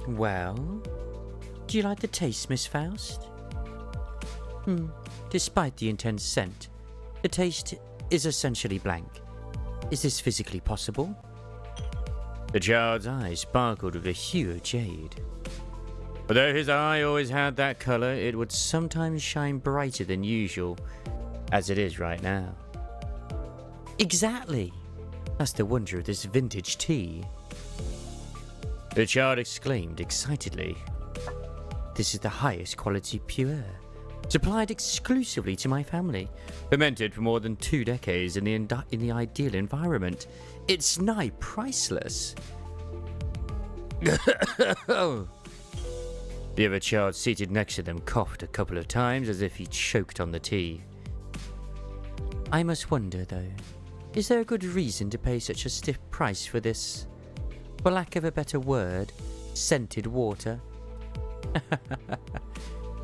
Well, do you like the taste, Miss Faust? Despite the intense scent, the taste is essentially blank. Is this physically possible? The child's eyes sparkled with a hue of jade. Although his eye always had that colour, it would sometimes shine brighter than usual, as it is right now. Exactly! That's the wonder of this vintage tea. The child exclaimed excitedly. This is the highest quality puer, supplied exclusively to my family, fermented for more than 2 decades in the ideal environment. It's nigh priceless. The other child seated next to them coughed a couple of times as if he choked on the tea. I must wonder, though, is there a good reason to pay such a stiff price for this, for lack of a better word, scented water?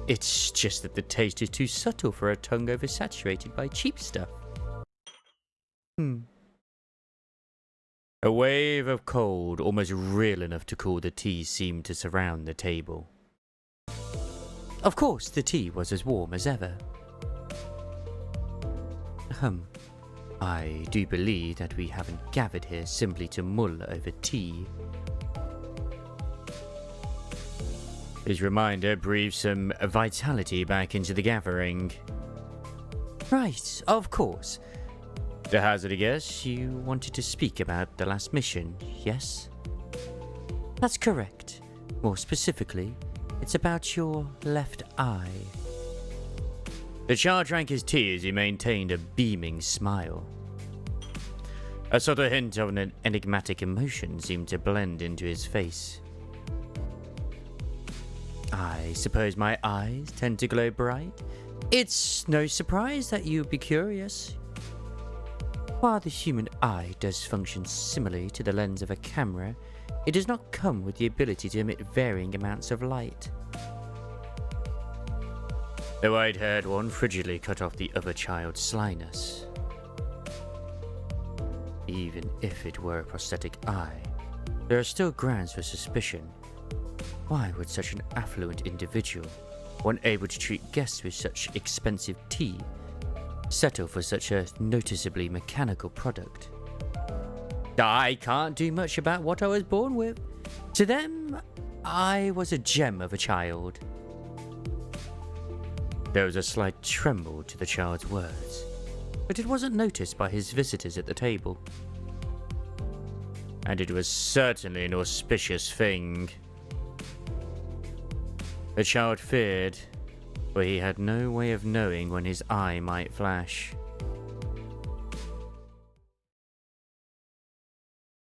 It's just that the taste is too subtle for a tongue oversaturated by cheap stuff. A wave of cold, almost real enough to cool the tea, seemed to surround the table. Of course, the tea was as warm as ever. I do believe that we haven't gathered here simply to mull over tea. His reminder breathed some vitality back into the gathering. Right, of course. To hazard a guess, you wanted to speak about the last mission, yes? That's correct. More specifically, it's about your left eye. The child drank his tea as he maintained a beaming smile. A sort of hint of an enigmatic emotion seemed to blend into his face. I suppose my eyes tend to glow bright. It's no surprise that you'd be curious. While the human eye does function similarly to the lens of a camera, it does not come with the ability to emit varying amounts of light. The white-haired one frigidly cut off the other child's slyness. Even if it were a prosthetic eye, there are still grounds for suspicion. Why would such an affluent individual, one able to treat guests with such expensive tea, settle for such a noticeably mechanical product? I can't do much about what I was born with. To them, I was a gem of a child. There was a slight tremble to the child's words, but it wasn't noticed by his visitors at the table. And it was certainly an auspicious thing. The child feared, for he had no way of knowing when his eye might flash.